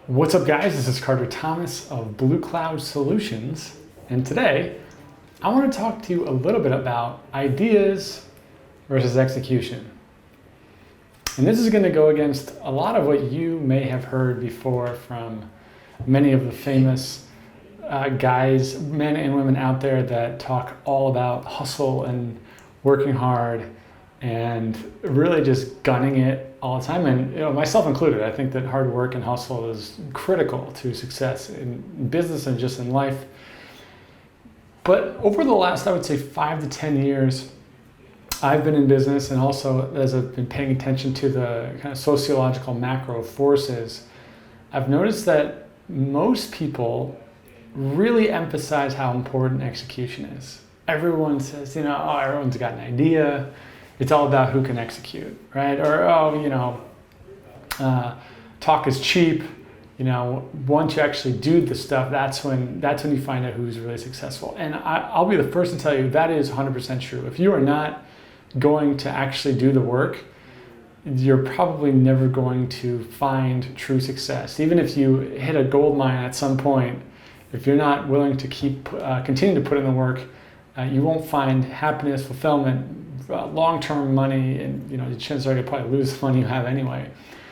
What's up, guys? This is Carter Thomas of Bluecloud Solutions, and today I want to talk to you a little bit about ideas versus execution. And this is going to go against a lot of what you may have heard before from many of the famous guys, men and women out there that talk all about hustle and working hard and really just gunning it all the time. And myself included, I think that hard work and hustle is critical to success in business and just in life. But over the last, I would say, 5 to 10 years, I've been in business, and also as I've been paying attention to the kind of sociological macro forces, I've noticed that most people really emphasize how important execution is. Everyone says, everyone's got an idea. It's all about who can execute, right? Or, talk is cheap. Once you actually do the stuff, that's when you find out who's really successful. And I'll be the first to tell you that is 100% true. If you are not going to actually do the work, you're probably never going to find true success. Even if you hit a gold mine at some point, if you're not willing to continue to put in the work, you won't find happiness, fulfillment, long-term money, and the chances are you'll probably lose the money you have anyway.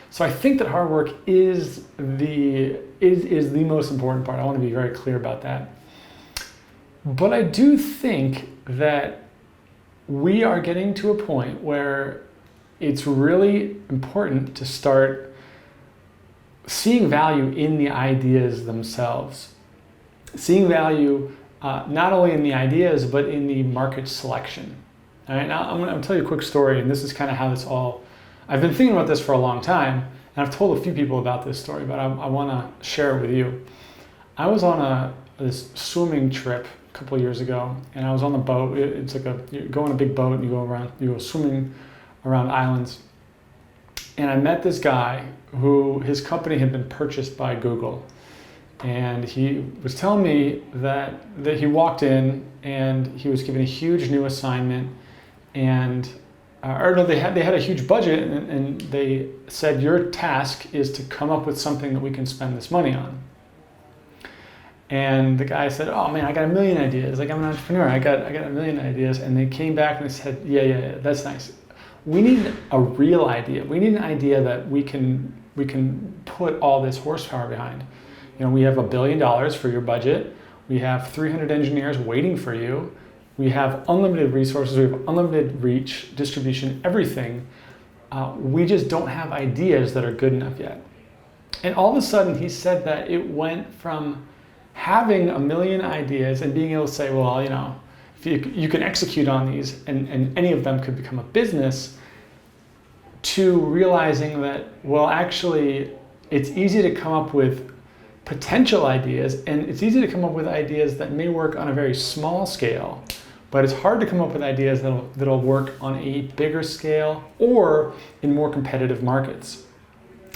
So I think that hard work is the most important part. I want to be very clear about that. But I do think that we are getting to a point where it's really important to start seeing value in the ideas themselves. Seeing value not only in the ideas, but in the market selection. All right, now I'm going to tell you a quick story, and this is kind of how this all... I've been thinking about this for a long time, and I've told a few people about this story, but I want to share it with you. I was on this swimming trip a couple of years ago, and I was on the boat. It's like you go on a big boat and you go swimming around islands. And I met this guy who his company had been purchased by Google. And he was telling me that he walked in and he was given a huge new assignment, and they had a huge budget, and they said, your task is to come up with something that we can spend this money on. And the guy said, oh man, I got a million ideas. Like, I'm an entrepreneur. I got a million ideas. And they came back and they said, yeah, that's nice. We need a real idea. We need an idea that we can put all this horsepower behind. We have $1 billion for your budget. We have 300 engineers waiting for you. We have unlimited resources. We have unlimited reach, distribution, everything. We just don't have ideas that are good enough yet. And all of a sudden, he said that it went from having a million ideas and being able to say, well, if you can execute on these and any of them could become a business, to realizing that, well, actually, it's easy to come up with potential ideas, and it's easy to come up with ideas that may work on a very small scale, but it's hard to come up with ideas that'll work on a bigger scale or in more competitive markets.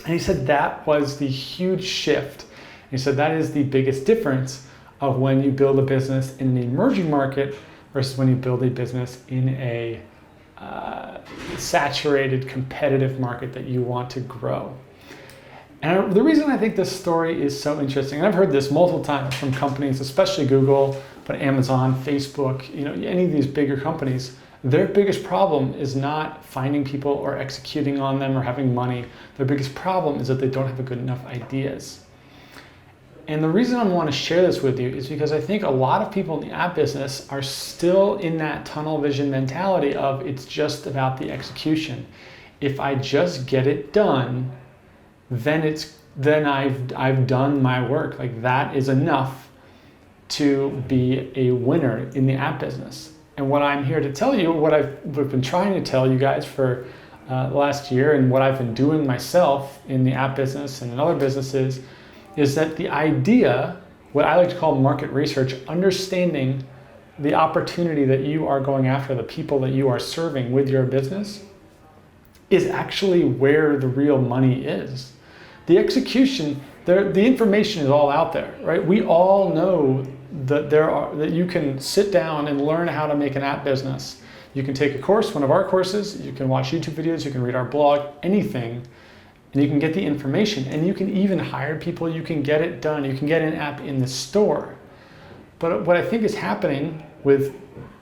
And he said that was the huge shift. He said that is the biggest difference of when you build a business in an emerging market versus when you build a business in a saturated, competitive market that you want to grow. And the reason I think this story is so interesting, and I've heard this multiple times from companies, especially Google, but Amazon, Facebook, any of these bigger companies, their biggest problem is not finding people or executing on them or having money. Their biggest problem is that they don't have good enough ideas. And the reason I want to share this with you is because I think a lot of people in the app business are still in that tunnel vision mentality of it's just about the execution. If I just get it done, then I've done my work. Like, that is enough to be a winner in the app business. And what I'm here to tell you, what I've been trying to tell you guys for the last year, and what I've been doing myself in the app business and in other businesses, is that the idea, what I like to call market research, understanding the opportunity that you are going after, the people that you are serving with your business, is actually where the real money is. The execution, the information is all out there, right? We all know that you can sit down and learn how to make an app business. You can take a course, one of our courses, you can watch YouTube videos, you can read our blog, anything. and you can get the information, and you can even hire people, you can get it done, you can get an app in the store. But what I think is happening with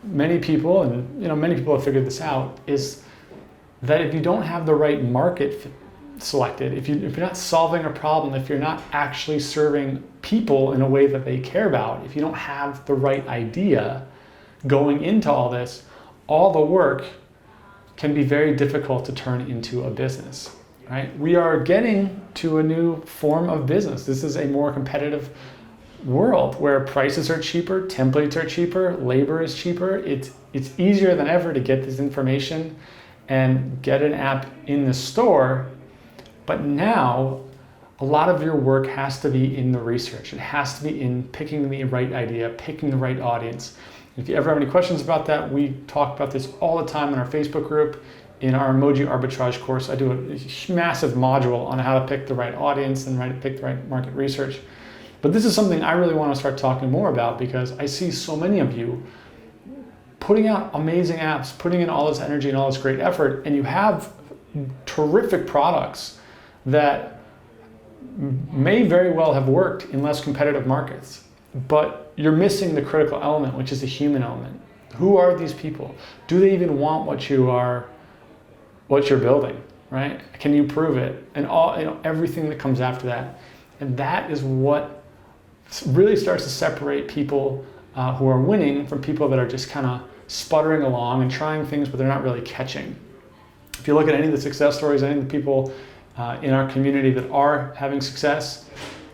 many people, and many people have figured this out, is that if you don't have the right market selected, if you're not solving a problem, if you're not actually serving people in a way that they care about, if you don't have the right idea going into all this, all the work can be very difficult to turn into a business, right? We are getting to a new form of business. This is a more competitive world where prices are cheaper, templates are cheaper, labor is cheaper. It's easier than ever to get this information and get an app in the store. But now a lot of your work has to be in the research. It has to be in picking the right idea, picking the right audience. If you ever have any questions about that, we talk about this all the time in our Facebook group. In our emoji arbitrage course, I do a massive module on how to pick the right audience and pick the right market research. But this is something I really want to start talking more about, because I see so many of you putting out amazing apps, putting in all this energy and all this great effort, and you have terrific products that may very well have worked in less competitive markets, but you're missing the critical element, which is the human element. Who are these people? Do they even want what you're building, right? Can you prove it? And everything that comes after that. And that is what really starts to separate people who are winning from people that are just kind of sputtering along and trying things, but they're not really catching. If you look at any of the success stories, any of the people in our community that are having success,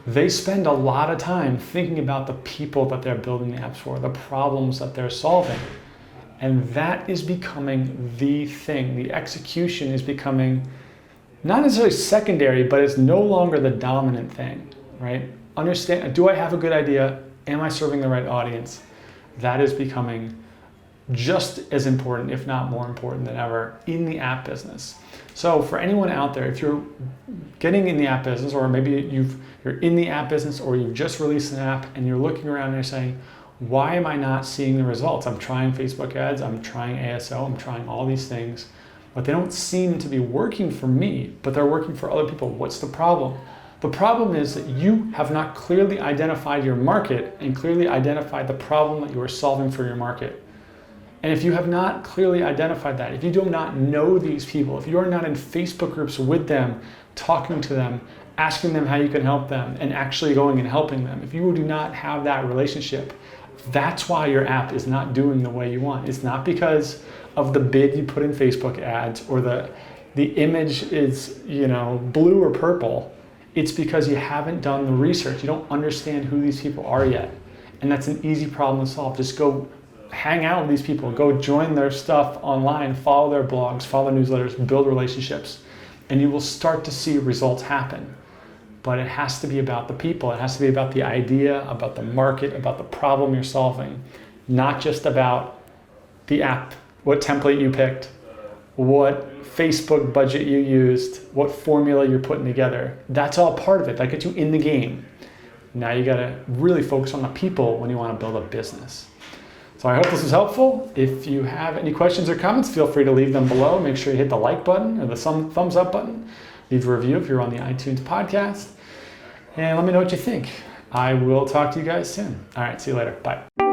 they spend a lot of time thinking about the people that they're building the apps for, the problems that they're solving. And that is becoming the thing. The execution is becoming not necessarily secondary, but it's no longer the dominant thing, right? Understand, do I have a good idea? Am I serving the right audience? That is becoming just as important, if not more important than ever, in the app business. So for anyone out there, if you're getting in the app business, or maybe you're in the app business, or you've just released an app and you're looking around and you're saying, why am I not seeing the results? I'm trying Facebook ads, I'm trying ASO, I'm trying all these things, but they don't seem to be working for me, but they're working for other people. What's the problem? The problem is that you have not clearly identified your market and clearly identified the problem that you are solving for your market. And if you have not clearly identified that, if you do not know these people, if you are not in Facebook groups with them, talking to them, asking them how you can help them, and actually going and helping them, if you do not have that relationship, that's why your app is not doing the way you want. It's not because of the bid you put in Facebook ads, or the image is blue or purple. It's because you haven't done the research. You don't understand who these people are yet. And that's an easy problem to solve. Just go hang out with these people, go join their stuff online, follow their blogs, follow their newsletters, build relationships, and you will start to see results happen. But it has to be about the people. It has to be about the idea, about the market, about the problem you're solving, not just about the app, what template you picked, what Facebook budget you used, what formula you're putting together. That's all part of it. That gets you in the game. Now you gotta really focus on the people when you wanna build a business. So I hope this was helpful. If you have any questions or comments, feel free to leave them below. Make sure you hit the like button or the thumbs up button. Leave a review if you're on the iTunes podcast. And let me know what you think. I will talk to you guys soon. All right, see you later. Bye.